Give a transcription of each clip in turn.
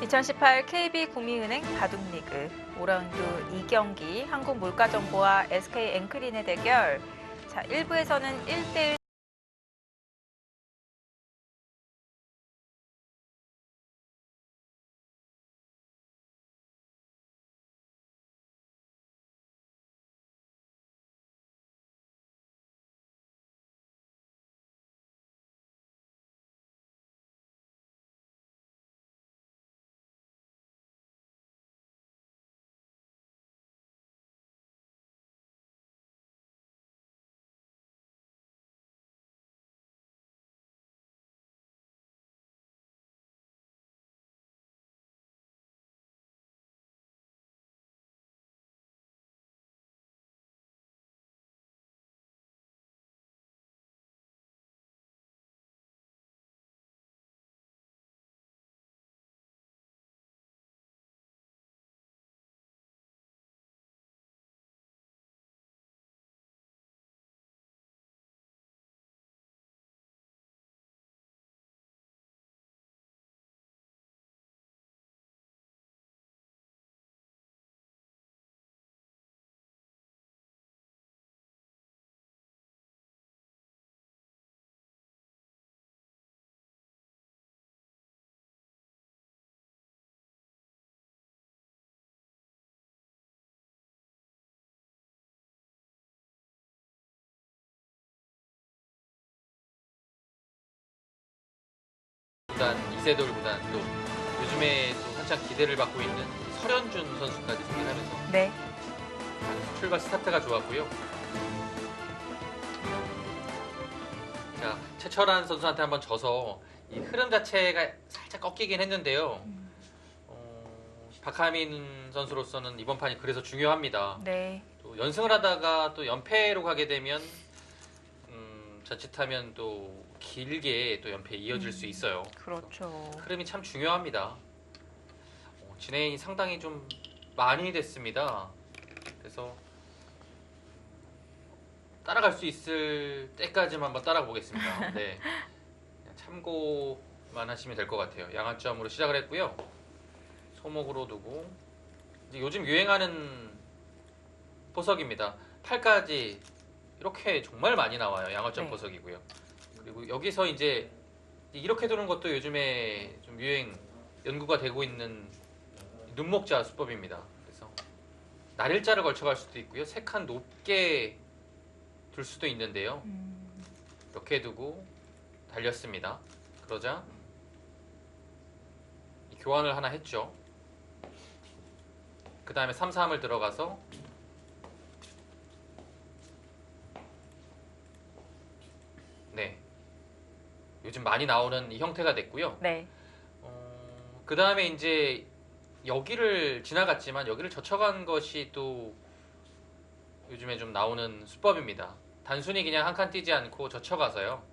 2018 KB국민은행 바둑리그 5라운드 2경기 한국물가정보와 SK 앵크린의 대결. 자, 1부에서는 1대1 구단, 이세돌 구단, 또 요즘에 또 한창 기대를 받고 있는 설현준 선수까지 생각하면서 네. 출발 스타트가 좋았고요. 자, 최철한 선수한테 한번 져서 이 흐름 자체가 살짝 꺾이긴 했는데요. 박하민 선수로서는 이번 판이 그래서 중요합니다. 네. 또 연승을 하다가 또 연패로 가게 되면 자칫하면 또 길게 또 연패에 이어질 수 있어요. 그렇죠. 흐름이 참 중요합니다. 진행이 상당히 좀 많이 됐습니다. 그래서 따라갈 수 있을 때까지만 한번 따라가 보겠습니다. 네, 참고만 하시면 될 것 같아요. 양아점으로 시작을 했고요. 소목으로 두고 이제 요즘 유행하는 보석입니다. 8까지 이렇게 정말 많이 나와요. 양아점 네. 보석이고요. 그리고 여기서 이제 이렇게 두는 것도 요즘에 좀 유행 연구가 되고 있는 눈목자 수법입니다. 그래서 날일자를 걸쳐갈 수도 있고요. 3칸 높게 둘 수도 있는데요. 이렇게 두고 달렸습니다. 그러자 교환을 하나 했죠. 그 다음에 3, 3을 들어가서 네, 요즘 많이 나오는 이 형태가 됐고요. 네. 그 다음에 이제 여기를 지나갔지만 여기를 젖혀간 것이 또 요즘에 좀 나오는 수법입니다. 단순히 그냥 한 칸 뛰지 않고 젖혀가서요.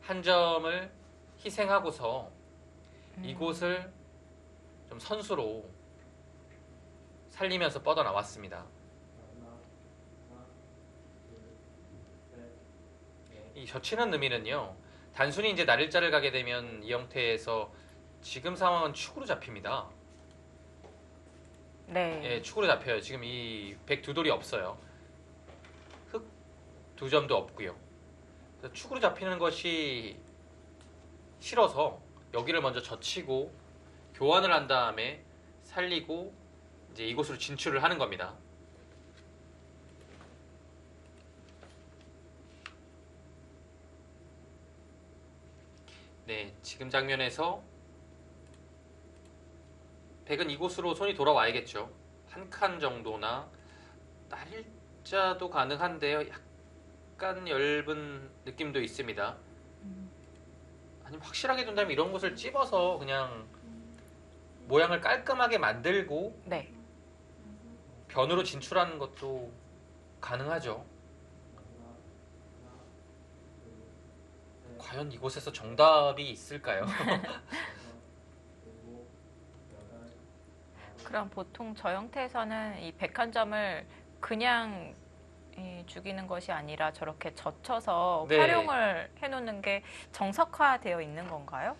한 점을 희생하고서 이곳을 좀 선수로 살리면서 뻗어나왔습니다. 이 젖히는 의미는요. 단순히 이제 날일자를 가게 되면 이 형태에서 지금 상황은 축으로 잡힙니다. 네. 예, 축으로 잡혀요. 지금 이 백 두 돌이 없어요. 흑 두 점도 없고요. 그래서 축으로 잡히는 것이 싫어서 여기를 먼저 젖히고 교환을 한 다음에 살리고 이제 이곳으로 진출을 하는 겁니다. 네, 지금 장면에서 백은 이곳으로 손이 돌아와야겠죠. 한 칸 정도나 날일자도 가능한데요. 약간 엷은 느낌도 있습니다. 아니면 확실하게 둔다면 이런 곳을 찝어서 그냥 모양을 깔끔하게 만들고 네. 변으로 진출하는 것도 가능하죠. 과연 이곳에서 정답이 있을까요? 그럼 보통 저 형태에서는 이 백한점을 그냥 죽이는 것이 아니라 저렇게 젖혀서 네. 활용을 해놓는 게 정석화되어 있는 건가요?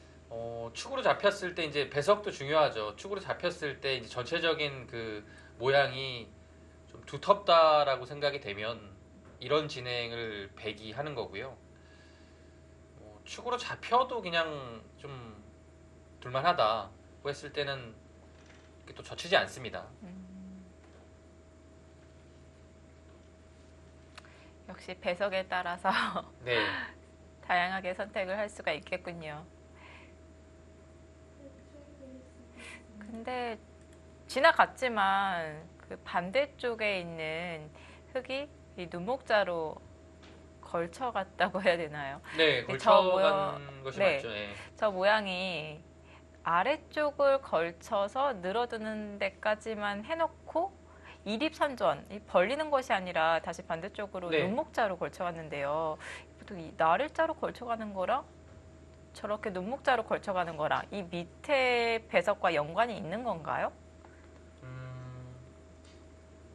축으로 잡혔을 때 이제 배석도 중요하죠. 축으로 잡혔을 때 이제 전체적인 그 모양이 좀 두텁다라고 생각이 되면 이런 진행을 백이 하는 거고요. 축으로 잡혀도 그냥 좀 둘만하다고 했을 때는 이게 또 젖히지 않습니다. 역시 배석에 따라서 네, 다양하게 선택을 할 수가 있겠군요. 근데 지나갔지만 그 반대쪽에 있는 흙이 이 눈목자로 걸쳐갔다고 해야 되나요? 네, 근데 저 모양- 걸쳐간 것이 네. 맞죠. 예. 저 모양이 아래쪽을 걸쳐서 늘어두는 데까지만 해놓고 이립삼전, 이 벌리는 것이 아니라 다시 반대쪽으로 네. 눈목자로 걸쳐갔는데요. 보통 이 나를자로 걸쳐가는 거랑 저렇게 눈목자로 걸쳐가는 거랑 이 밑에 배석과 연관이 있는 건가요?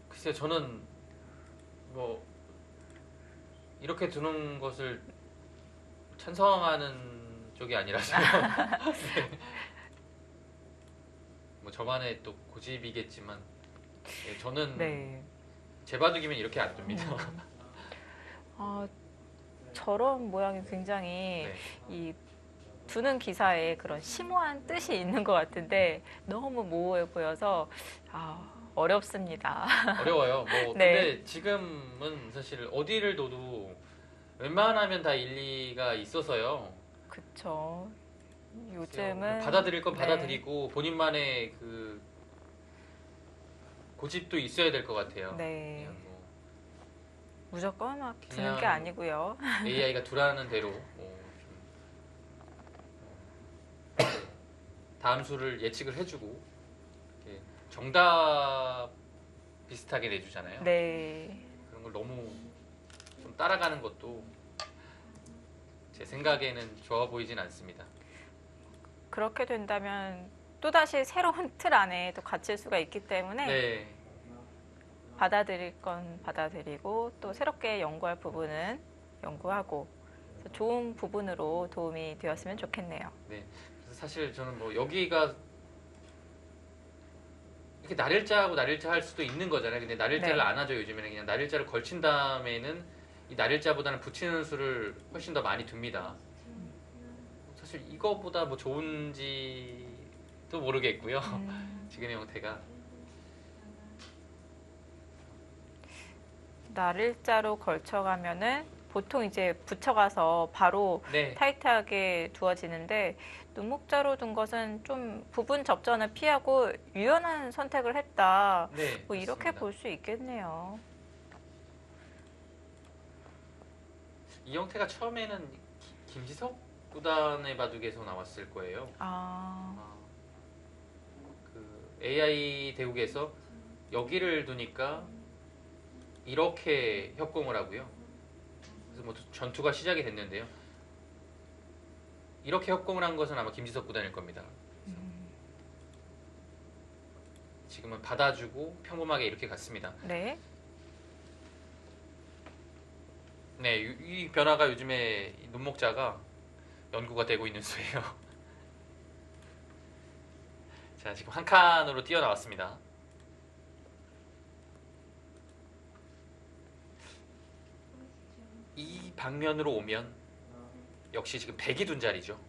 글쎄요, 저는 뭐 이렇게 두는 것을 찬성하는 쪽이 아니라서 네. 뭐 저만의 또 고집이겠지만 저는 네. 제 바둑이면 이렇게 안 둡니다. 아, 저런 모양이 굉장히 네. 이 두는 기사에 그런 심오한 뜻이 있는 것 같은데 너무 모호해 보여서 어렵습니다. 어려워요. 뭐 네. 근데 지금은 사실 어디를 둬도 웬만하면 다 일리가 있어서요. 그쵸. 글쎄요, 요즘은 받아들일 건 네. 받아들이고 본인만의 그 고집도 있어야 될 것 같아요. 네. 그냥 뭐 무조건 막 두는 그냥 게 아니고요. AI가 두라는 대로 좀 다음 수를 예측을 해주고 이렇게 정답 비슷하게 내주잖아요. 네. 그런 걸 너무 좀 따라가는 것도 제 생각에는 좋아 보이진 않습니다. 그렇게 된다면 또다시 새로운 틀 안에 또 갇힐 수가 있기 때문에 네, 받아들일 건 받아들이고 또 새롭게 연구할 부분은 연구하고 그래서 좋은 부분으로 도움이 되었으면 좋겠네요. 네. 그래서 사실 저는 뭐 여기가 이렇게 날일자하고 날일자 할 수도 있는 거잖아요. 근데 날일자를 네. 안 하죠. 요즘에는 그냥 날일자를 걸친 다음에는 이 날일자보다는 붙이는 수를 훨씬 더 많이 둡니다. 사실 이거보다 뭐 좋은지도 모르겠고요. 지금의 형태가 날일자로 걸쳐가면은 보통 이제 붙여가서 바로 네, 타이트하게 두어지는데 눈목자로 둔 것은 좀 부분 접전을 피하고 유연한 선택을 했다. 네, 뭐 이렇게 그렇습니다. 볼 수 있겠네요. 이 형태가 처음에는 김지석 구단의 바둑에서 나왔을 거예요. 아, 그 AI 대국에서 여기를 두니까 이렇게 협공을 하고요. 그래서 뭐 전투가 시작이 됐는데요. 이렇게 협공을 한 것은 아마 김지석 구단일 겁니다. 지금은 받아주고 평범하게 이렇게 갔습니다. 네. 네, 이 변화가 요즘에 이 눈목자가 연구가 되고 있는 수예요. 자, 지금 한 칸으로 뛰어나왔습니다. 이 방면으로 오면 역시 지금 백이 둔 자리죠.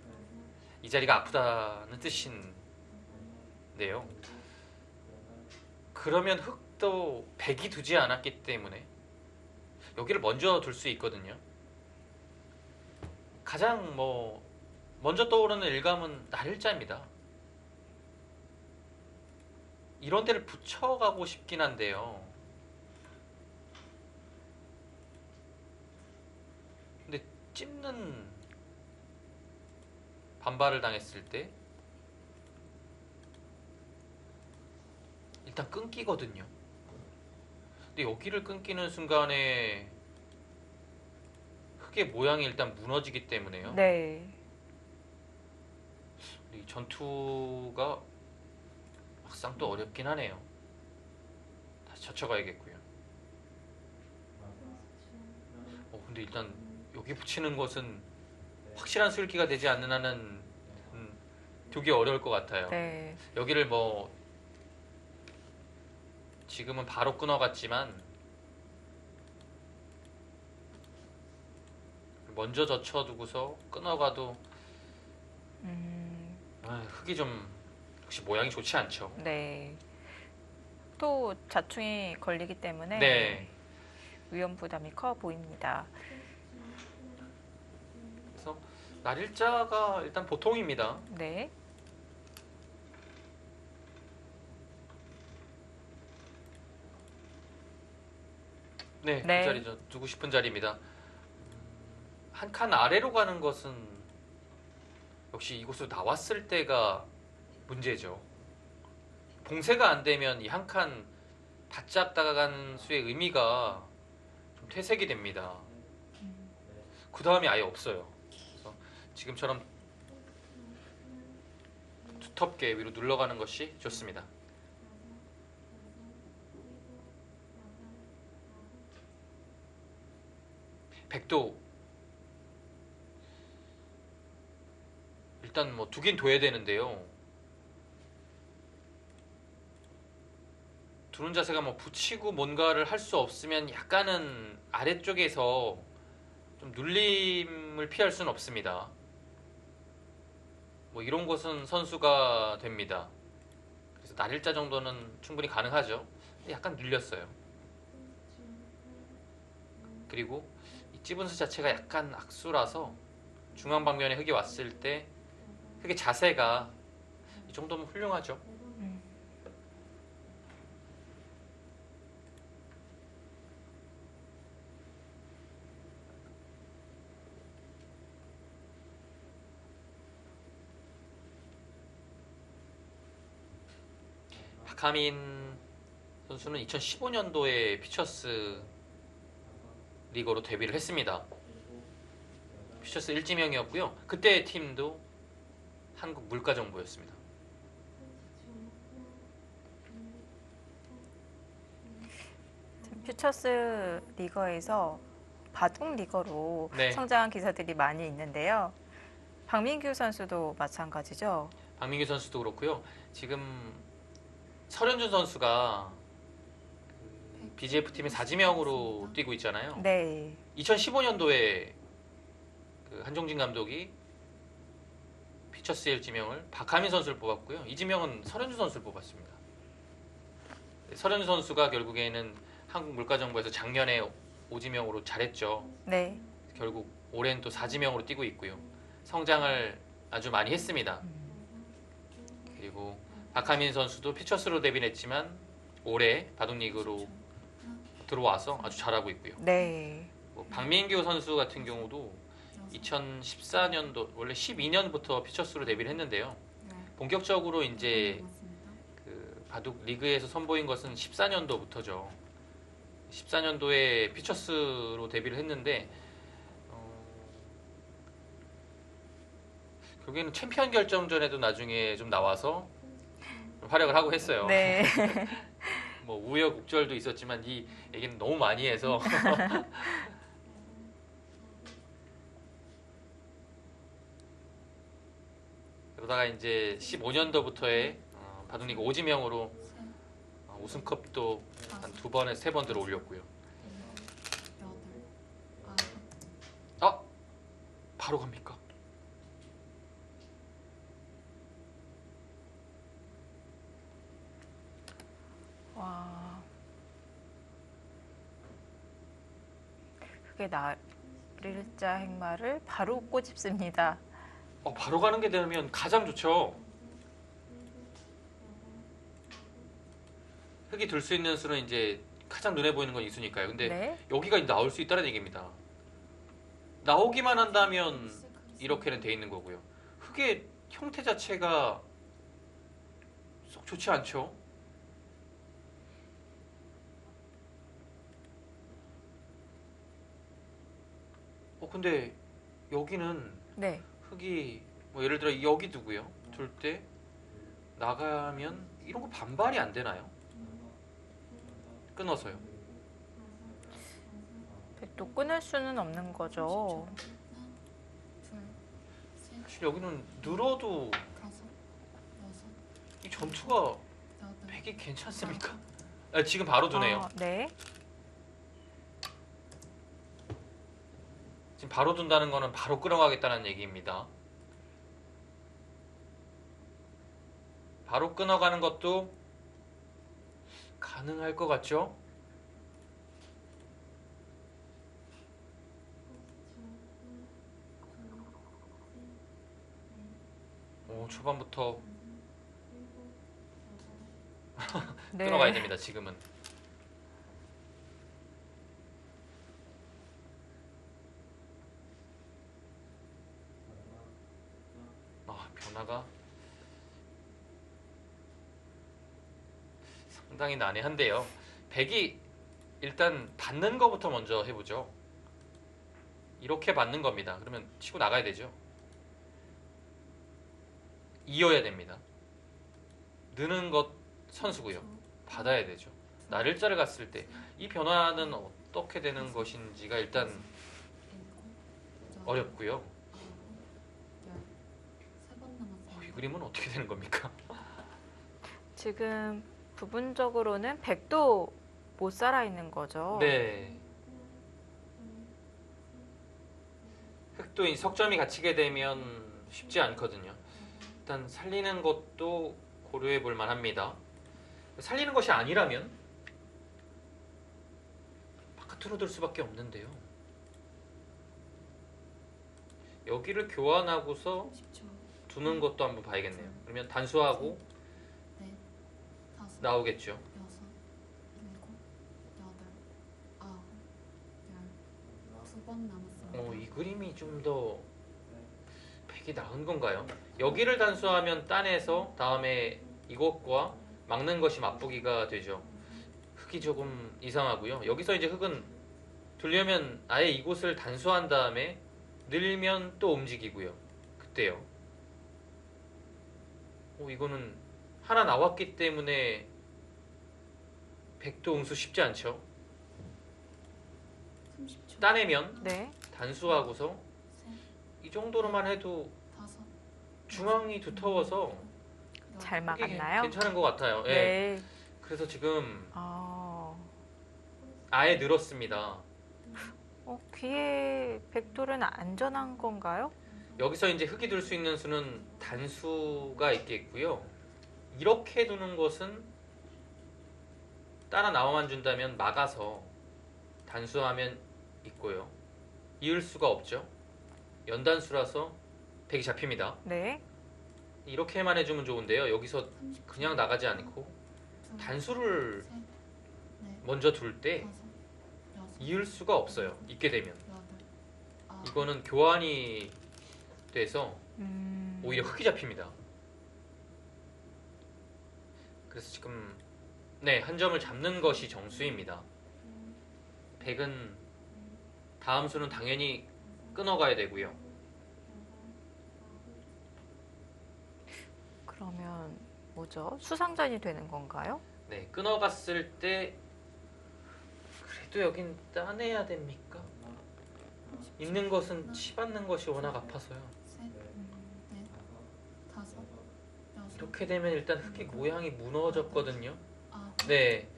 이 자리가 아프다는 뜻인데요. 그러면 흑도 백이 두지 않았기 때문에 여기를 먼저 둘 수 있거든요. 가장 먼저 떠오르는 일감은 날일자입니다. 이런 데를 붙여가고 싶긴 한데요. 근데 찝는 반발을 당했을 때 일단 끊기거든요. 근데 여기를 끊기는 순간에 흙의 모양이 일단 무너지기 때문에요. 네. 이 전투가 막상 또 어렵긴 하네요. 다시 젖혀가야겠고요. 근데 일단 여기 붙이는 것은 확실한 술기가 되지 않는 한은 두기 어려울 것 같아요. 네. 여기를 뭐 지금은 바로 끊어갔지만 먼저 젖혀두고서 끊어가도 흙이 좀 역시 모양이 좋지 않죠. 네. 또 자충이 걸리기 때문에 네. 위험 부담이 커 보입니다. 그래서 날일자가 일단 보통입니다. 네. 네, 그 네. 자리죠. 두고 싶은 자리입니다. 한 칸 아래로 가는 것은 역시 이곳으로 나왔을 때가 문제죠. 봉쇄가 안 되면 이 한 칸 바짝 다가간 수의 의미가 좀 퇴색이 됩니다. 그 다음이 아예 없어요. 그래서 지금처럼 두텁게 위로 눌러가는 것이 좋습니다. 백도 일단 뭐 두긴 둬야 되는데요. 두는 자세가 뭐 붙이고 뭔가를 할 수 없으면 약간은 아래쪽에서 좀 눌림을 피할 수는 없습니다. 뭐 이런 것은 선수가 됩니다. 그래서 날일자 정도는 충분히 가능하죠. 근데 약간 눌렸어요. 그리고 이 찝은 수 자체가 약간 악수라서 중앙 방면에 흙이 왔을 때 흙의 자세가 이 정도면 훌륭하죠. 박하민 선수는 2015년도에 피처스 리거로 데뷔를 했습니다. 피처스 1지명이었고요. 그때의 팀도 한국 물가정보였습니다. 퓨처스 리거에서 바둑 리거로 네. 성장한 기사들이 많이 있는데요. 박민규 선수도 마찬가지죠. 박민규 선수도 그렇고요. 지금 설현준 선수가 BJF 팀의 4지명으로 뛰고 있잖아요. 네. 2015년도에 그 한종진 감독이 피처스 1지명을 박하민 선수를 뽑았고요. 2지명은 설현준 선수를 뽑았습니다. 설현준 선수가 결국에는 한국 물가정보에서 작년에 5지명으로 잘했죠. 네. 결국 올해는 또 4지명으로 뛰고 있고요. 성장을 아주 많이 했습니다. 그리고 박하민 선수도 피처스로 데뷔했지만 올해 바둑리그로 들어와서 아주 잘하고 있고요. 네. 뭐 박민규 선수 같은 경우도 2014년도 원래 12년부터 피처스로 데뷔를 했는데요. 본격적으로 이제 그 바둑 리그에서 선보인 것은 14년도부터죠. 14년도에 피처스로 데뷔를 했는데 결국에는 챔피언 결정전에도 나중에 좀 나와서 좀 활약을 하고 했어요. 네. 뭐 우여곡절도 있었지만 이 얘기는 너무 많이 해서 그러다가 이제 15년도부터의 바둑리그 5지명으로 우승컵도 한 2번에서 3번 들어 올렸고요. 아! 바로 갑니까? 와. 그게 날일자 행마를 바로 꼬집습니다. 바로 가는 게 되면 가장 좋죠. 흙이 들 수 있는 수는 이제 가장 눈에 보이는 건 이수니까요. 근데 네. 여기가 이제 나올 수 있다는 얘기입니다. 나오기만 한다면 이렇게는 돼 있는 거고요. 흙의 형태 자체가 썩 좋지 않죠. 근데 여기는 네. 흙이 뭐 예를 들어 여기 두고요. 둘 때 나가면 이런 거 반발이 안 되나요? 끊어서요. 또 끊을 수는 없는 거죠. 사실 여기는 늘어도 전투가 여덟, 백이 괜찮습니까? 아, 지금 바로 두네요. 네. 지금 바로 둔다는 거는 바로 끊어가겠다는 얘기입니다. 바로 끊어가는 것도 가능할 것 같죠? 오, 초반부터 네. 끊어가야 됩니다. 지금은. 변화가 상당히 난해한데요. 백이 일단 받는 거부터 먼저 해보죠. 이렇게 받는 겁니다. 그러면 치고 나가야 되죠. 이어야 됩니다. 느는 것 선수고요. 받아야 되죠. 나를자를 갔을 때 이 변화는 어떻게 되는 것인지가 일단 일곱, 어렵고요. 세번 남았어요. 이 그림은 어떻게 되는 겁니까? 지금 부분적으로는 백도 못 살아 있는 거죠. 네. 흑도 이 석점이 갇히게 되면 쉽지 않거든요. 일단 살리는 것도 고려해 볼 만합니다. 살리는 것이 아니라면 바깥으로 들 수밖에 없는데요. 여기를 교환하고서 30초. 두는 것도 한번 봐야겠네요. 그러면 단수하고 넷, 다섯, 나오겠죠. 여섯, 일곱, 여덟, 아홉, 열. 두 번 남았습니다. 이 그림이 좀 더 백이 나은 건가요? 여기를 단수하면 따내서 다음에 이것과 막는 것이 맞붙기가 되죠. 흑이 조금 이상하고요. 여기서 이제 흑은 두려면 아예 이곳을 단수한 다음에 늘면 또 움직이고요. 그때요. 이거는 하나 나왔기 때문에 백도 응수 쉽지 않죠. 30초. 따내면 네. 단수하고서 셋, 이 정도로만 해도 다섯, 중앙이 두터워서 잘 여덟, 막았나요? 괜찮은 것 같아요. 예. 네. 그래서 지금 아, 아예 늘었습니다. 귀에 백돌은 안전한 건가요? 여기서 이제 흑이 둘 수 있는 수는 단수가 있겠고요. 이렇게 두는 것은 따라 나와만 준다면 막아서 단수하면 있고요. 이을 수가 없죠. 연단수라서 백이 잡힙니다. 네. 이렇게만 해주면 좋은데요. 여기서 30초. 그냥 나가지 않고 둘, 단수를 셋, 넷, 먼저 둘 때 다섯, 여섯, 이을 수가 없어요. 있게 되면. 여덟, 아홉, 이거는 교환이 돼서 음, 오히려 흑이 잡힙니다. 그래서 지금 네, 한 점을 잡는 것이 정수입니다. 백은 다음 수는 당연히 끊어가야 되고요. 그러면 뭐죠? 수상전이 되는 건가요? 네, 끊어갔을 때 그래도 여긴 따내야 됩니까? 30초. 있는 것은 치받는 것이 워낙 아파서요. 셋, 넷, 다섯, 여섯, 이렇게 되면 일단 흑이 모양이 무너졌거든요. 아홉, 네,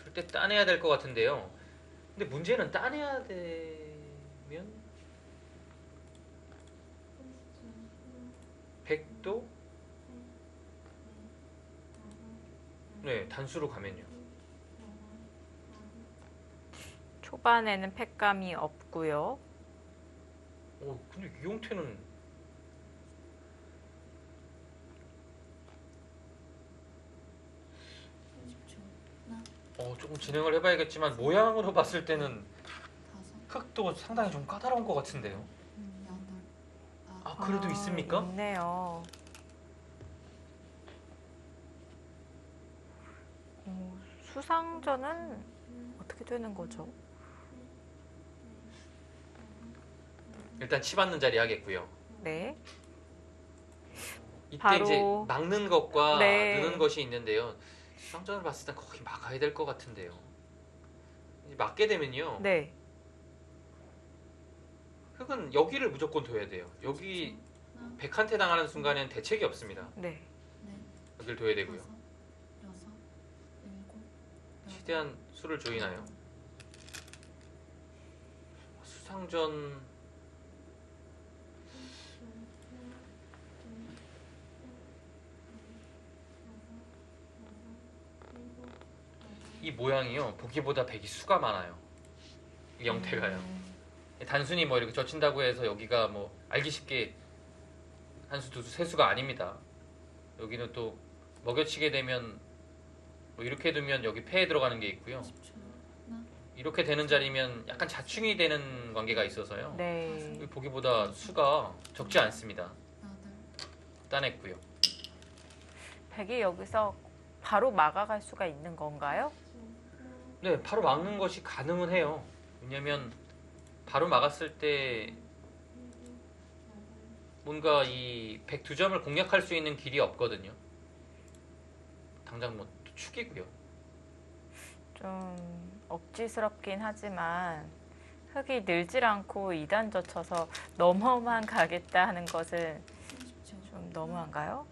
둘 때 따내야 될 것 같은데요. 근데 문제는 따내야 되면 백도 네, 단수로 가면요. 초반에는 팩감이 없고요. 근데 이 형태는 30초. 조금 진행을 해봐야겠지만 모양으로 봤을 때는 다섯, 흑도 상당히 좀 까다로운 것 같은데요. 여덟, 아홉, 그래도 있습니까? 있네요. 수상전은 어떻게 되는 거죠? 일단 치받는 자리 하겠고요. 네. 이때 바로- 이제 막는 것과 네. 느는 것이 있는데요. 수상전을 봤을 땐 거의 막아야 될 것 같은데요. 이제 막게 되면요. 네. 흑은 여기를 무조건 둬야 돼요. 여기 백한테 당하는 순간에는 대책이 없습니다. 네. 넷, 여기를 둬야 되고요. 다섯, 여섯, 일곱, 여덟, 최대한 수를 조이나요? 수상전 이 모양이요 보기보다 백이 수가 많아요. 이 형태가요. 단순히 뭐 이렇게 젖힌다고 해서 여기가 뭐 알기 쉽게 한 수, 두 수, 세 수가 아닙니다. 여기는 또 먹여치게 되면 뭐 이렇게 두면 여기 폐에 들어가는 게 있고요. 30초. 하나, 이렇게 되는 자리면 약간 자충이 되는 관계가 있어서요. 네. 여기 보기보다 수가 적지 않습니다. 여덟, 따냈고요. 백이 여기서 바로 막아갈 수가 있는 건가요? 네, 바로 막는 것이 가능은 해요. 왜냐면 바로 막았을 때 뭔가 이 102점을 공략할 수 있는 길이 없거든요. 당장 뭐 축이고요. 좀 억지스럽긴 하지만 흙이 늘질 않고 2단 젖혀서 넘어만 가겠다 하는 것은 30초. 좀 너무한가요?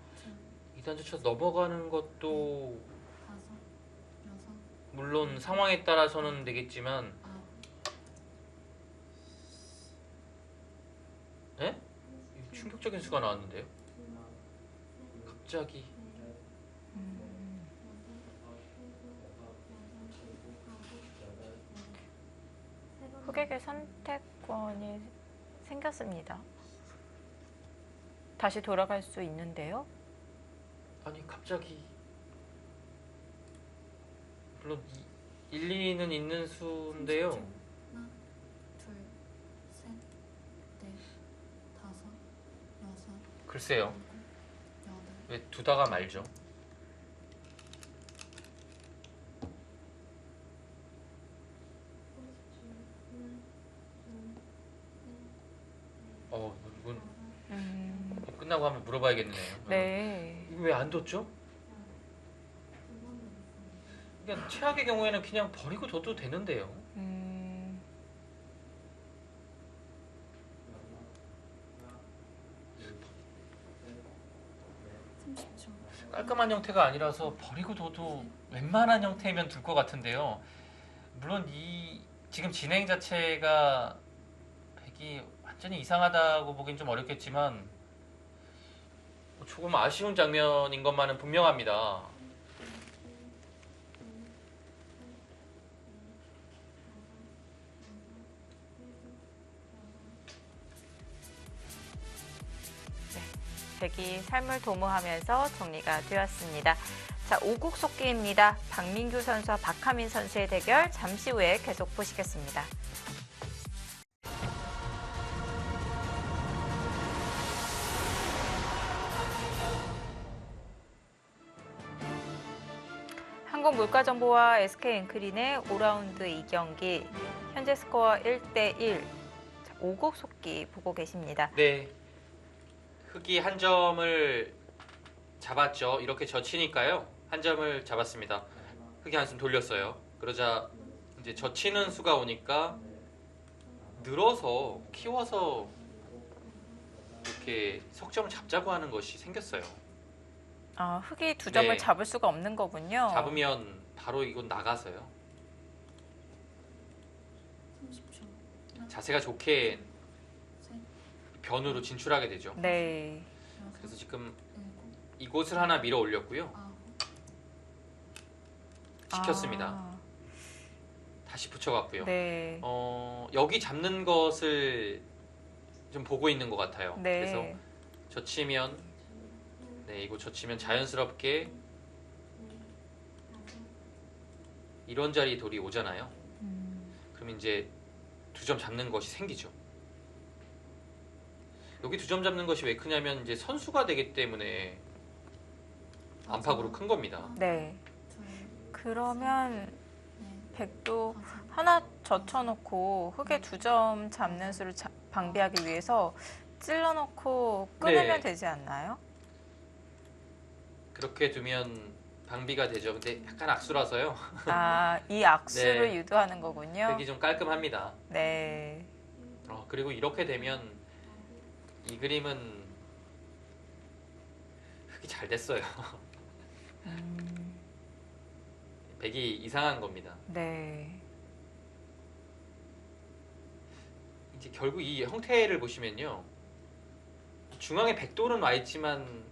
이단 젖혀서 넘어가는 것도 다섯, 여섯, 물론 상황에 따라서는 되겠지만 아홉, 에? 충격적인 수가 나왔는데요. 갑자기 흑에게 선택권이 생겼습니다. 다시 돌아갈 수 있는데요. 아니 갑자기 물론 일리는 있는 수인데요. 30초. 하나, 둘, 셋, 넷, 다섯, 여섯, 글쎄요. 일곱, 여덟, 왜 두다가 말죠? 이건 끝나고 한번 물어봐야겠네요. 네. 왜 안 뒀죠? 그러니까 최악의 경우에는 그냥 버리고 둬도 되는데요. 음, 30초. 깔끔한 형태가 아니라서 버리고 둬도 웬만한 형태면 둘 것 같은데요. 물론 이 지금 진행 자체가 백이 완전히 이상하다고 보긴 좀 어렵겠지만 조금 아쉬운 장면인 것만은 분명합니다. 백이 삶을 도모하면서 정리가 되었습니다. 자, 오국속기입니다. 박민규 선수와 박하민 선수의 대결 잠시 후에 계속 보시겠습니다. 한국물가정보와 SK앵크린의 5라운드 2경기 현재 스코어 1대1 오국속기 보고 계십니다. 네. 흑이 한 점을 잡았죠. 이렇게 젖히니까요. 한 점을 잡았습니다. 흑이 한숨 돌렸어요. 그러자 이제 젖히는 수가 오니까 늘어서 키워서 이렇게 석점을 잡자고 하는 것이 생겼어요. 아, 흑이 두 점을 네. 잡을 수가 없는 거군요. 잡으면 바로 이건 나가서요. 30초. 하나, 자세가 좋게 셋, 변으로 진출하게 되죠. 네. 여섯, 그래서 지금 일곱, 이곳을 하나 밀어 올렸고요. 아홉, 시켰습니다. 아, 다시 붙여갔고요. 네. 여기 잡는 것을 좀 보고 있는 것 같아요. 네. 그래서 젖히면 네, 이거 젖히면 자연스럽게 이런 자리 돌이 오잖아요. 그럼 이제 두 점 잡는 것이 생기죠. 여기 두 점 잡는 것이 왜 크냐면 이제 선수가 되기 때문에 안팎으로 큰 겁니다. 네. 둘, 그러면 넷, 백도 다섯, 하나 젖혀놓고 흑의 두 점 잡는 수를 방비하기 위해서 찔러놓고 끊으면 네. 되지 않나요? 그렇게 두면 방비가 되죠. 근데 약간 악수라서요. 아, 이 악수를 네. 유도하는 거군요. 백이 좀 깔끔합니다. 네. 그리고 이렇게 되면 이 그림은 흑이 잘 됐어요. 백이 이상한 겁니다. 네. 이제 결국 이 형태를 보시면요. 중앙에 백돌은 와 있지만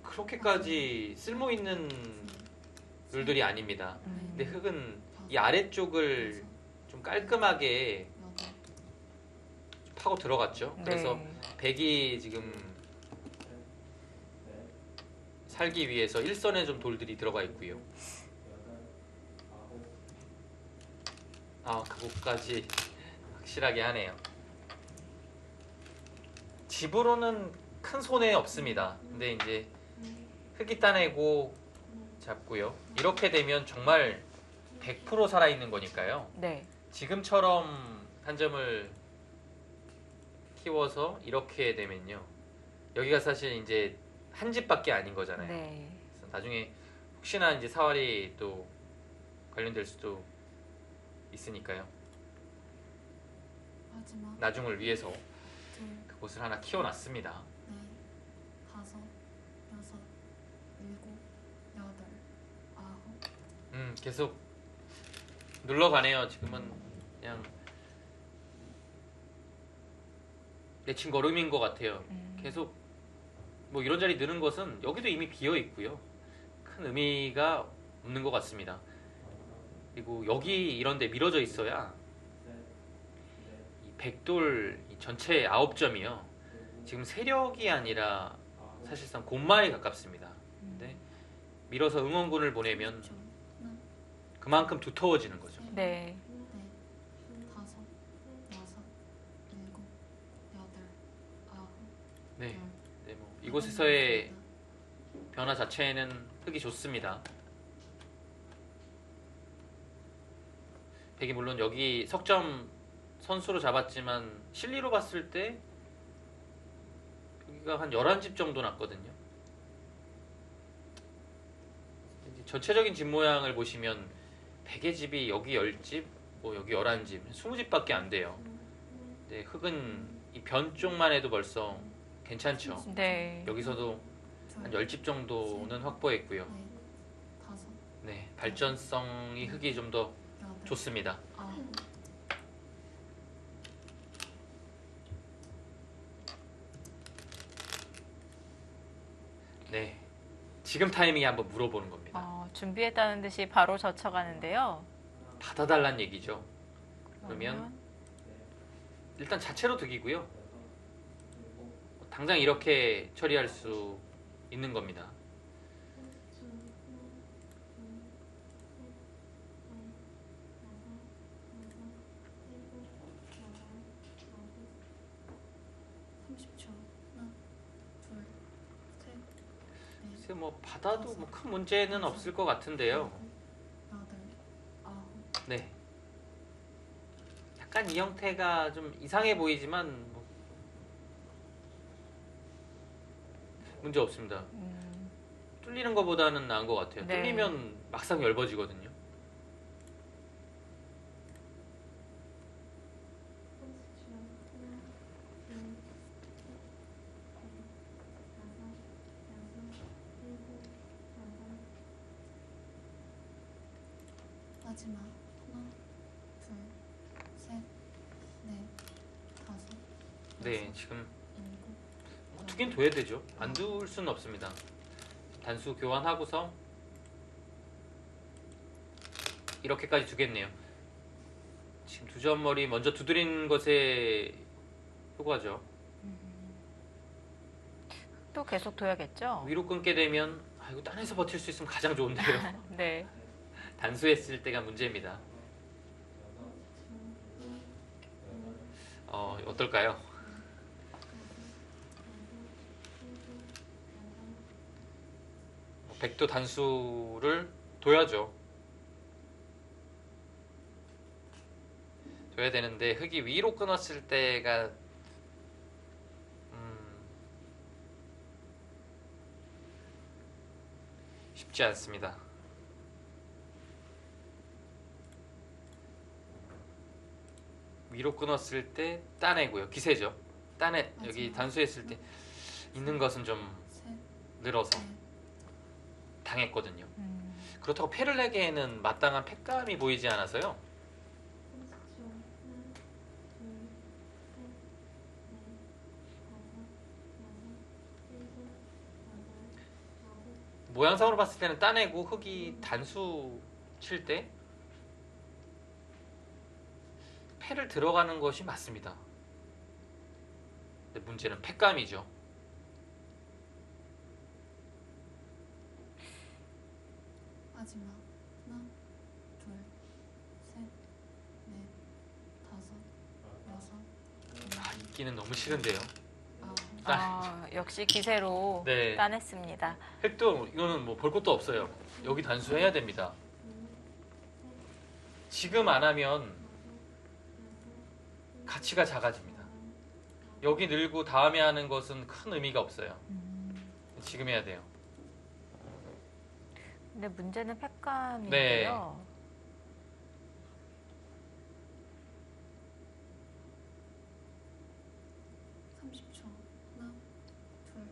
그렇게까지 쓸모 있는 룰들이 아닙니다. 근데 흙은 이 아래쪽을 좀 깔끔하게 여덟, 파고 들어갔죠. 그래서 네. 백이 지금 살기 위해서 일선에 좀 돌들이 들어가 있고요. 아, 그것까지 확실하게 하네요. 집으로는 큰 손해 없습니다. 근데 이제 흙이 따내고 잡고요. 이렇게 되면 정말 100% 살아있는 거니까요. 네. 지금처럼 한 점을 키워서 이렇게 되면요. 여기가 사실 이제 한 집밖에 아닌 거잖아요. 네. 그래서 나중에 혹시나 이제 사활이 또 관련될 수도 있으니까요. 마지막 나중을 위해서 둘, 그곳을 하나 키워놨습니다. 넷, 다섯, 여섯, 일곱, 여덟, 아홉. 계속 눌러가네요. 지금은 그냥 내친 걸음인 것 같아요. 계속 뭐 이런 자리 느는 것은 여기도 이미 비어 있고요. 큰 의미가 없는 것 같습니다. 그리고 여기 이런 데 미뤄져 있어야 이 백돌 이 전체 9점이요. 지금 세력이 아니라 사실상 곶말에 가깝습니다. 근데 밀어서 응원군을 보내면 좀, 하나, 그만큼 두터워지는 거죠. 네. 넷, 다섯, 여섯, 일곱, 여덟, 아홉, 네. 열. 네, 뭐 이곳에서의 변화 자체는 흙이 좋습니다. 백이 물론 여기 석점 선수로 잡았지만 실리로 봤을 때 여기가 한 11집 정도 났거든요. 이제 전체적인 집 모양을 보시면 백의 집이 여기 10집, 뭐 여기 11집, 20집밖에 안 돼요. 근데 흙은 이 변 쪽만 해도 벌써 괜찮죠. 네. 여기서도 한 10집 정도는 확보했고요. 넷, 다섯, 네, 발전성이 흙이 좀 더 여덟, 좋습니다. 아홉. 네, 지금 타이밍에 한번 물어보는 겁니다. 준비했다는 듯이 바로 젖혀가는데요. 받아달란 얘기죠. 그러면 일단 자체로 득이고요. 당장 이렇게 처리할 수 있는 겁니다. (30초) 하나, 둘, 셋, 넷, 글쎄 뭐 받아도 뭐 큰 문제는 없을 것 같은데요. 여덟, 아홉. 네, 약간 이 형태가 좀 이상해 보이지만 뭐 문제 없습니다. 뚫리는 것보다는 나은 것 같아요. 네. 뚫리면 막상 얇아지거든요. 마지막 하나, 둘, 셋, 넷, 다섯, 네, 여섯, 지금 일곱, 두긴 둬야 되죠. 안 둘 수는 없습니다. 단수 교환하고서 이렇게까지 두겠네요. 지금 두 점 머리 먼저 두드린 것에 효과죠. 또 계속 둬야겠죠? 위로 끊게 되면 이거 딴에서 버틸 수 있으면 가장 좋은데요. 네. 단수했을 때가 문제입니다. 어떨까요? 백도 단수를 둬야죠. 둬야 되는데 흙이 위로 끊었을 때가 쉽지 않습니다. 위로 끊었을 때 따내고요. 기세죠. 따내 여기 단수했을 때 있는 것은 좀 셋, 늘어서 넷, 당했거든요. 그렇다고 패를 내기에는 마땅한 패감이 보이지 않아서요. 모양상으로 봤을 때는 따내고 흙이 단수 칠 때 패를 들어가는 것이 맞습니다. 근데 문제는 패감이죠. 마지막. 하나, 둘, 셋, 넷, 다섯, 여섯, 아, 읽기는 너무 싫은데요. 아홉. 역시 기세로 네. 따냈습니다. 획도 이거는 뭐 볼 것도 없어요. 여기 단수해야 됩니다. 지금 안 하면 가치가 작아집니다. 여기 늘고 다음에 하는 것은 큰 의미가 없어요. 지금 해야 돼요. 근데 문제는 팩감인데요. 30초. 하나, 둘,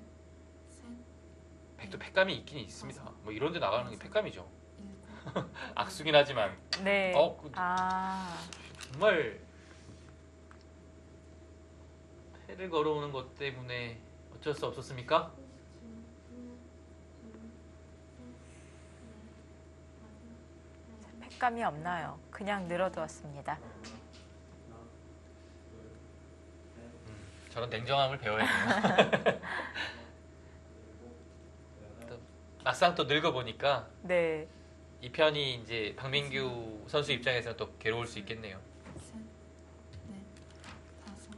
셋, 백도 팩감이 있긴 있습니다. 뭐 이런 데 나가는 게 팩감이죠. 일곱. 악수긴 하지만 네. 그- 아, 정말 패를 걸어오는 것 때문에 어쩔 수 없었습니까? 팩감이 없나요? 그냥 늘어두었습니다. 저런 냉정함을 배워야 돼요. 또 막상 또 늙어보니까 네. 이 편이 이제 박민규 선수 입장에서는 또 괴로울 수 있겠네요. 셋, 넷, 다섯,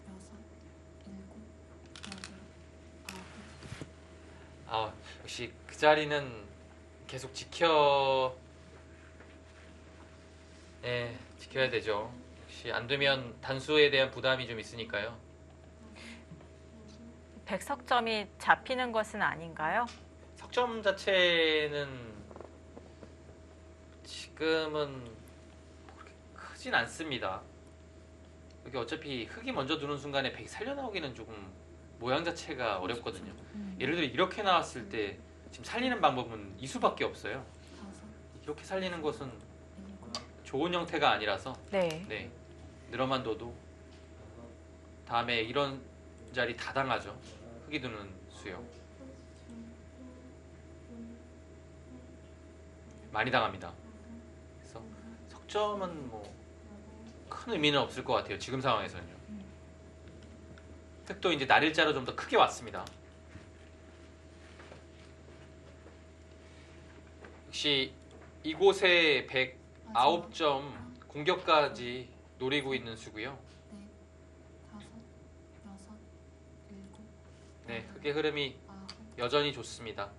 여섯, 일곱, 여덟, 아홉. 아, 역시 그 자리는 계속 지켜야 되죠. 역시 안 되면 단수에 대한 부담이 좀 있으니까요. 100석점이 잡히는 것은 아닌가요? 석점 자체는 지금은 그렇게 크진 않습니다. 여기 어차피 흙이 먼저 두는 순간에 100이 살려나오기는 조금 모양 자체가 어렵거든요. 예를 들어 이렇게 나왔을 때 지금 살리는 방법은 이 수밖에 없어요. 다섯, 이렇게 살리는 것은 일곱, 좋은 형태가 아니라서 네. 네, 늘어만 둬도 다음에 이런 자리 다 당하죠. 흙이 두는 수요. 많이 당합니다. 그래서 석점은 뭐 큰 의미는 없을 것 같아요. 지금 상황에서는요. 흙도 이제 날일자로 좀 더 크게 왔습니다. 역시 이곳에 109점 공격까지 노리고 있는 수고요. 넷, 다섯, 여섯, 일곱, 네, 흙의 흐름이 아홉. 여전히 좋습니다.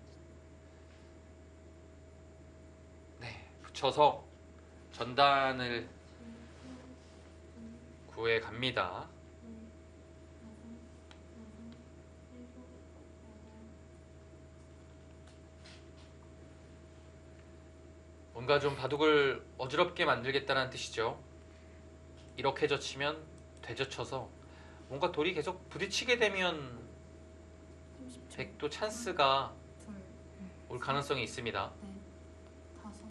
네, 붙여서 전단을 구해 갑니다. 뭔가 좀 바둑을 어지럽게 만들겠다는 뜻이죠. 이렇게 젖히면 되젖혀서 뭔가 돌이 계속 부딪히게 되면 30초. 백도 찬스가 둘, 올 가능성이 있습니다. 넷, 다섯,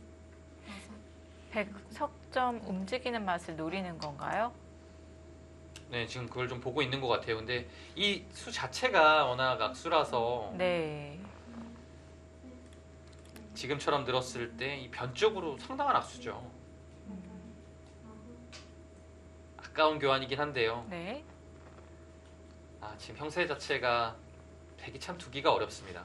여섯. 100석점 움직이는 맛을 노리는 건가요? 네, 지금 그걸 좀 보고 있는 것 같아요. 근데 이 수 자체가 워낙 악수라서 네. 지금처럼 늘었을 때 이 변적으로 상당한 악수죠. 아까운 교환이긴 한데요. 네. 아, 지금 형세 자체가 백이 참 두기가 어렵습니다.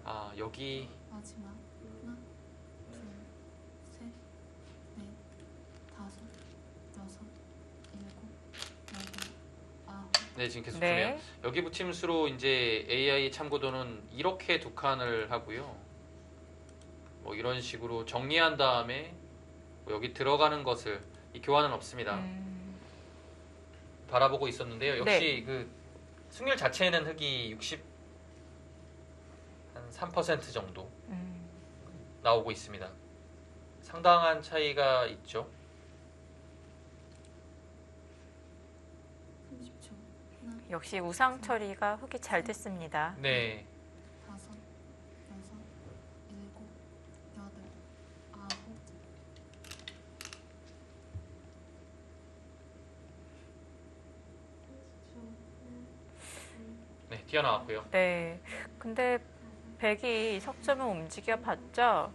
아, 여기 마지막. 하나, 둘, 셋, 넷, 다섯, 여섯, 일곱, 여덟, 아홉. 네, 지금 계속 네. 주네요. 여기 붙임수로 이제 AI 참고도는 이렇게 두 칸을 하고요. 뭐 이런 식으로 정리한 다음에 뭐 여기 들어가는 것을 이 교환은 없습니다. 바라보고 있었는데요. 역시 그 승률 자체는 흙이 3% 정도 나오고 있습니다. 상당한 차이가 있죠. 30초. 하나, 역시 우상 처리가 흙이 잘 됐습니다. 네. 다섯, 여섯, 일곱, 여덟, 아홉. 네, 튀어나왔고요. 네. 근데 백이 석점을 움직여 봤자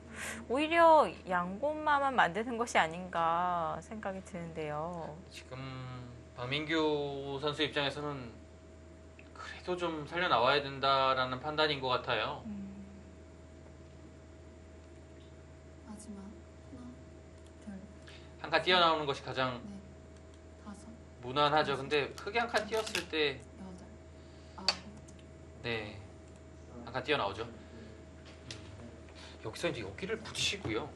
오히려 양고마만 만드는 것이 아닌가 생각이 드는데요. 지금 박민규 선수 입장에서는 그래도 좀 살려 나와야 된다라는 판단인 것 같아요. 마지막 하나, 둘, 한 칸 뛰어나오는 것이 가장 넷, 다섯, 무난하죠. 근데 크게 한 칸 뛰었을 때, 여덟, 아홉. 네, 한 칸 뛰어나오죠. 여기서 이제 여기를 붙이고요.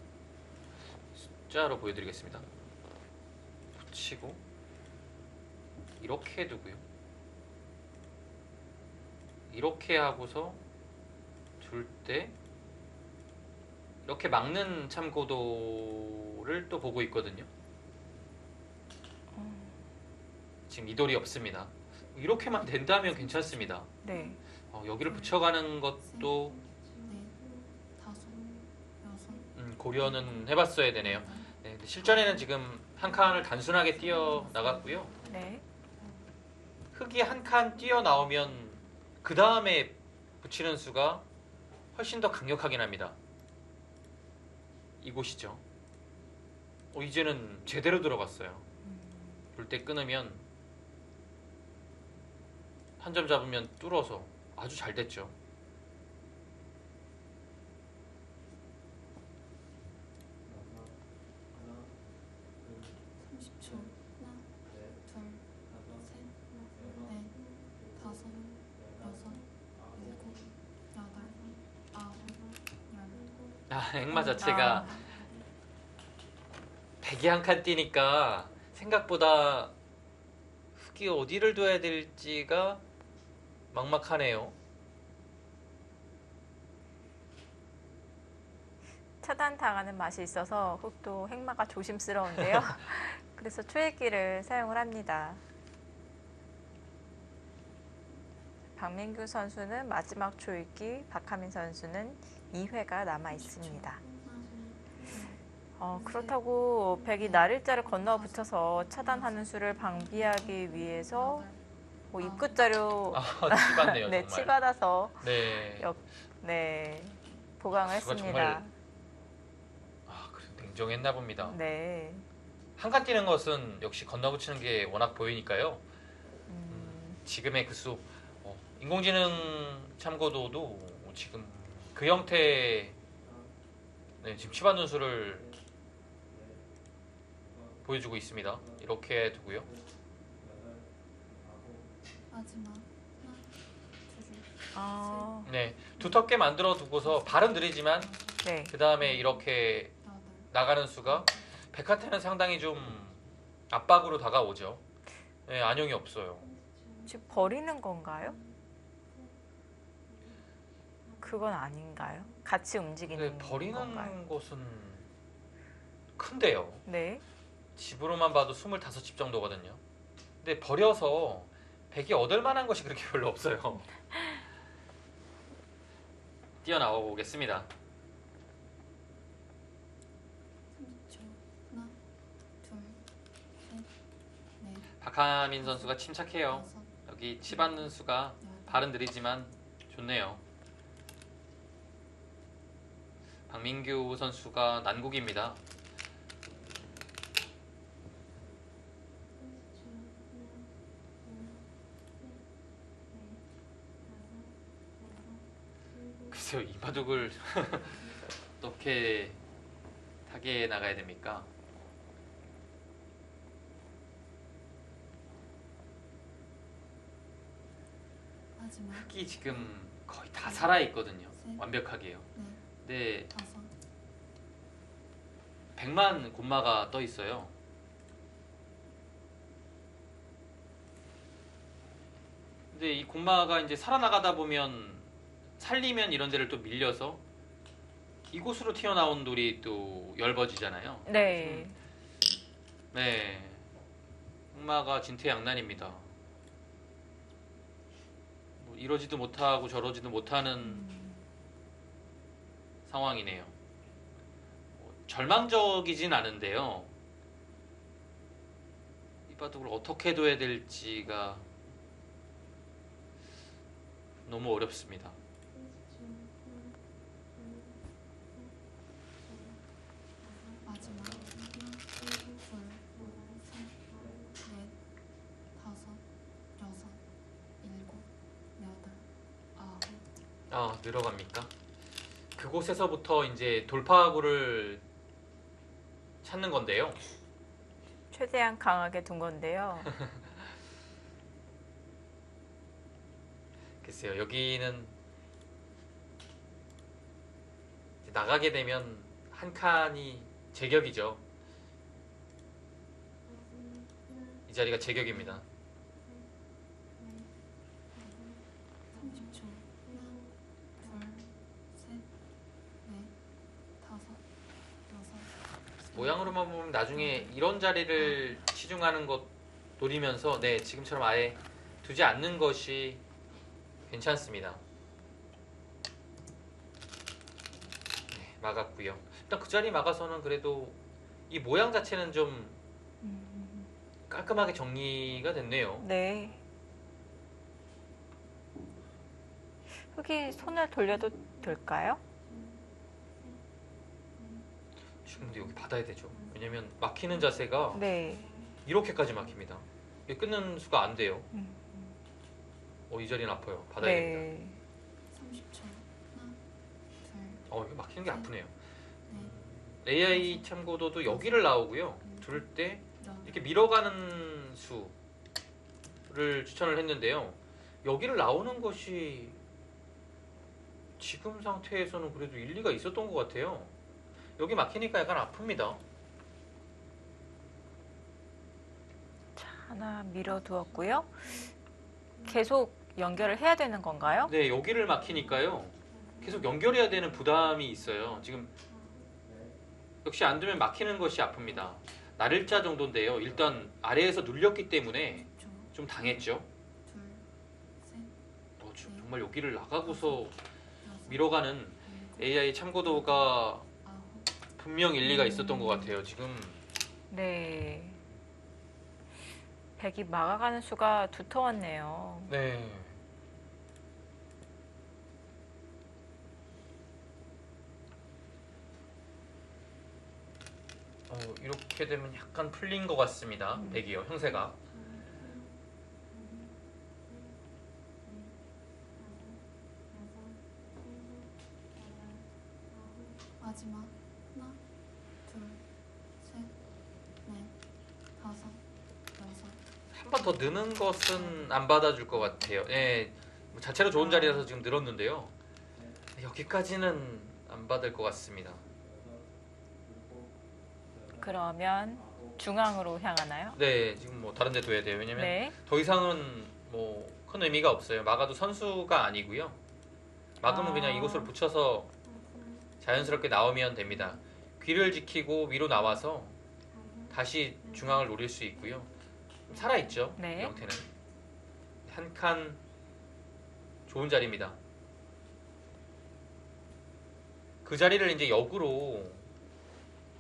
숫자로 보여드리겠습니다. 붙이고 이렇게 두고요. 이렇게 하고서 둘 때 이렇게 막는 참고도를 또 보고 있거든요. 지금 이 돌이 없습니다. 이렇게만 된다면 괜찮습니다. 네. 여기를 붙여가는 것도 넷, 다섯, 여섯, 고려는 해봤어야 되네요. 네, 근데 실전에는 지금 한 칸을 단순하게 뛰어 나갔고요. 네. 흙이 한 칸 뛰어 나오면 그 다음에 붙이는 수가 훨씬 더 강력하긴 합니다. 이곳이죠. 이제는 제대로 들어갔어요. 볼 때 끊으면 한 점 잡으면 뚫어서 아주 잘 됐죠. 삼십 초. 하나, 둘, 셋, 넷, 다섯, 여섯, 일곱, 여덟, 아홉, 열. 액마 자체가 백이 한 칸 뛰니까 생각보다 흙이 어디를 둬야 될지가 막막하네요. 차단당하는 맛이 있어서 흙도 행마가 조심스러운데요. 그래서 초읽기를 사용을 합니다. 박민규 선수는 마지막 초읽기, 박하민 선수는 2회가 남아 있습니다. 그렇다고 백이 날일자를 건너 붙여서 차단하는 수를 방비하기 위해서 입구자료 치받네요. 네, 정말. 치받아서 네. 네, 보강을 수가 했습니다. 정말 그래 냉정했나 봅니다. 네. 한 칸 뛰는 것은 역시 건너붙이는 게 워낙 보이니까요. 지금의 그 수, 인공지능 참고도도 지금 그 형태, 네, 지금 치받는 수를 보여주고 있습니다. 이렇게 두고요. 마지막 하나, 둘, 아, 네, 두텁게 만들어 두고서 발은 느리지만 네. 그 다음에 이렇게 여덟. 나가는 수가 백한테는 상당히 좀 압박으로 다가오죠. 네, 안용이 없어요. 지금 버리는 건가요? 그건 아닌가요? 같이 움직이는 근데 버리는 건가요? 것은 큰데요. 네. 집으로만 봐도 25집 정도거든요. 근데 버려서 백이 얻을 만한 것이 그렇게 별로 없어요. 뛰어나와 보겠습니다. 30초. 하나, 둘, 셋, 넷, 박하민 선수가 침착해요. 다섯, 여기 치받는 수가 여덟. 발은 느리지만 좋네요. 박민규 선수가 난국입니다. 글쎄요, 이 바둑을 어떻게 타게 나가야 됩니까? 마지막 흙이 지금 거의 다 살아있거든요. 완벽하게요. 넷, 근데 다섯, 100만 곰마가 떠 있어요. 근데 이 곰마가 이제 살아나가다 보면 살리면 이런 데를 또 밀려서 이곳으로 튀어나온 돌이 또 엷어지잖아요. 네. 네, 흑마가 진퇴양난입니다. 이러지도 못하고 저러지도 못하는 상황이네요. 절망적이진 않은데요. 이 바둑을 어떻게 둬야 될지가 너무 어렵습니다. 마지막 하나, 둘, 셋, 넷, 다섯, 여섯, 일곱, 여덟, 아홉. 아, 늘어갑니까? 그곳에서부터 이제 돌파구를 찾는 건데요. 최대한 강하게 둔 건데요. 글쎄요, 여기는 이제 나가게 되면 한 칸이 제격이죠. 이 자리가 제격입니다. 30초. 하나, 둘, 셋, 넷, 다섯, 여섯. 모양으로만 보면 나중에 이런 자리를 치중하는 것 노리면서 네, 지금처럼 아예 두지 않는 것이 괜찮습니다. 네, 막았고요. 일단 그 자리 막아서는 그래도 이 모양 자체는 좀 깔끔하게 정리가 됐네요. 네. 흙이 손을 돌려도 될까요? 지금 근데 여기 받아야 되죠. 왜냐면 막히는 자세가 네. 이렇게까지 막힙니다. 이게 끊는 수가 안 돼요. 이 자리는 아파요. 받아야 됩니다. 네. 30초. 하나, 둘, 이거 막히는 게 아프네요. 넷, AI 참고도도 여기를 나오고요. 둘 때 여덟. 이렇게 밀어가는 수를 추천을 했는데요. 여기를 나오는 것이 지금 상태에서는 그래도 일리가 있었던 것 같아요. 여기 막히니까 약간 아픕니다. 자, 하나 밀어두었고요. 계속 연결을 해야 되는 건가요? 네, 여기를 막히니까요. 계속 연결해야 되는 부담이 있어요. 지금 역시 안 두면 막히는 것이 아픕니다. 나를자 정도인데요. 일단 아래에서 눌렸기 때문에 10초. 좀 당했죠. 둘, 셋, 정말 여기를 나가고서 여섯, 밀어가는 일곱, AI 참고도가 아홉. 분명 일리가 있었던 것 같아요. 지금 네. 백이 막아가는 수가 두터웠네요. 네. 이렇게 되면 약간 풀린 것 같습니다. 백이요, 형세가. 마지막 하나, 둘, 셋, 넷, 다섯, 여섯. 한 번 더 느는 것은 안 받아줄 것 같아요. 예, 뭐 자체로 좋은 자리라서 지금 늘었는데요. 여기까지는 안 받을 것 같습니다. 그러면 중앙으로 향하나요? 네, 지금 뭐 다른 데 둬야 돼요. 왜냐면 네. 더 이상은 뭐 큰 의미가 없어요. 막아도 선수가 아니고요. 막으면 그냥 이곳으로 붙여서 자연스럽게 나오면 됩니다. 귀를 지키고 위로 나와서 다시 중앙을 노릴 수 있고요. 좀 살아있죠. 네. 이 형태는 한 칸 좋은 자리입니다. 그 자리를 이제 역으로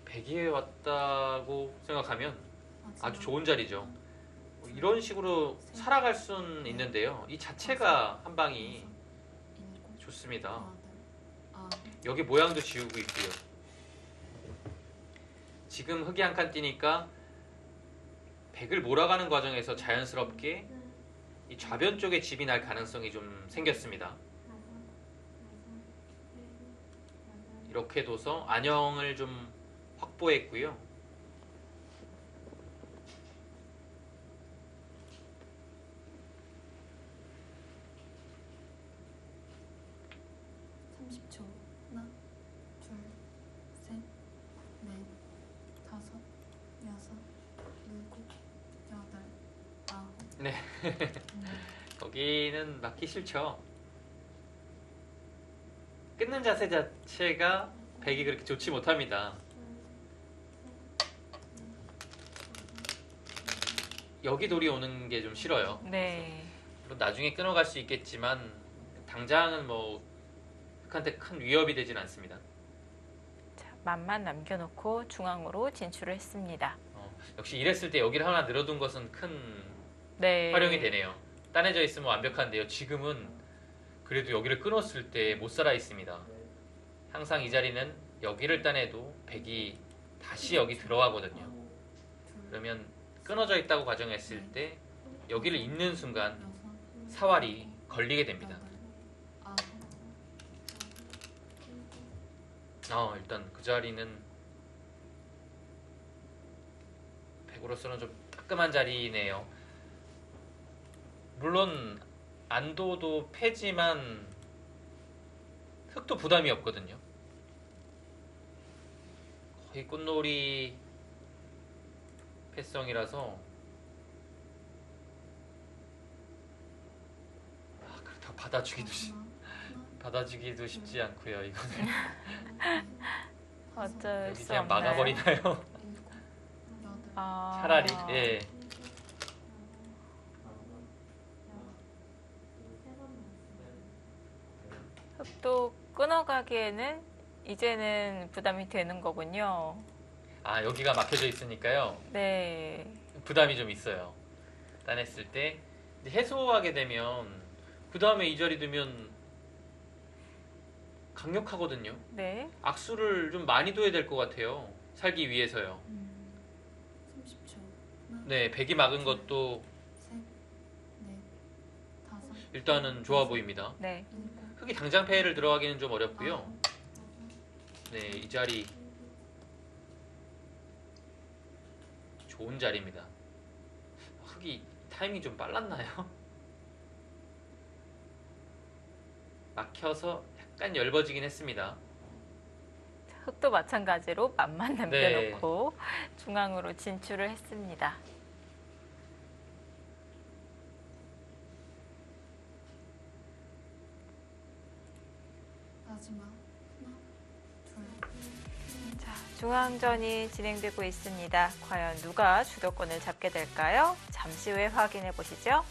백이에 왔다고 생각하면 마지막. 아주 좋은 자리죠. 이런 식으로 살아갈 수는 있는데요. 이 자체가 한 방이 일곱, 좋습니다. 여덟, 아홉. 여기 모양도 지우고 있고요. 지금 흙이 한 칸 뛰니까 백을 몰아가는 과정에서 자연스럽게 이 좌변 쪽에 집이 날 가능성이 좀 생겼습니다. 이렇게 둬서 안형을 좀 확보했고요. 30초. 하나, 둘, 셋, 넷, 다섯, 여섯, 일곱, 여덟, 아홉. 네. 거기는 막기 싫죠. 끊는 자세 자체가 백이 그렇게 좋지 못합니다. 여기 돌이 오는 게 좀 싫어요. 네. 물론 나중에 끊어갈 수 있겠지만 당장은 뭐 흑한테 큰 위협이 되진 않습니다. 자, 만만 남겨놓고 중앙으로 진출을 했습니다. 역시 이랬을 때 여기를 하나 늘어둔 것은 큰 네. 활용이 되네요. 따내져 있으면 완벽한데요. 지금은 그래도 여기를 끊었을 때 못 살아 있습니다. 항상 이 자리는 여기를 따내도 백이 다시 여기 들어가거든요. 그러면 끊어져 있다고 가정했을 때 여기를 잇는 순간 사활이 걸리게 됩니다. 일단 그 자리는 백으로서는 좀 따끔한 자리네요. 물론 안도도 패지만 흑도 부담이 없거든요. 거의 꽃놀이 패성이라서 그렇다고 받아주기도 쉽지 않고요. 이거는 어쩔 여기 수 그냥 없나요? 막아버리나요? 아, 차라리 예. 흑도 끊어가기에는 이제는 부담이 되는 거군요. 여기가 막혀져 있으니까요. 네. 부담이 좀 있어요. 따냈을 때 이제 해소하게 되면 그 다음에 이 자리 두면 강력하거든요. 네. 악수를 좀 많이 둬야 될 것 같아요. 살기 위해서요. 30초. 네, 백이 막은 것도 셋, 넷, 다섯. 일단은 좋아 보입니다. 네. 흑이 당장 패를 들어가기는 좀 어렵고요. 네, 이 자리 좋은 자리입니다. 흑이 타이밍이 좀 빨랐나요? 막혀서 약간 엷어지긴 했습니다. 흑도 마찬가지로 만만 네. 남겨놓고 중앙으로 진출을 했습니다. 마지막 하나, 둘. 자, 중앙전이 진행되고 있습니다. 과연 누가 주도권을 잡게 될까요? 잠시 후에 확인해 보시죠.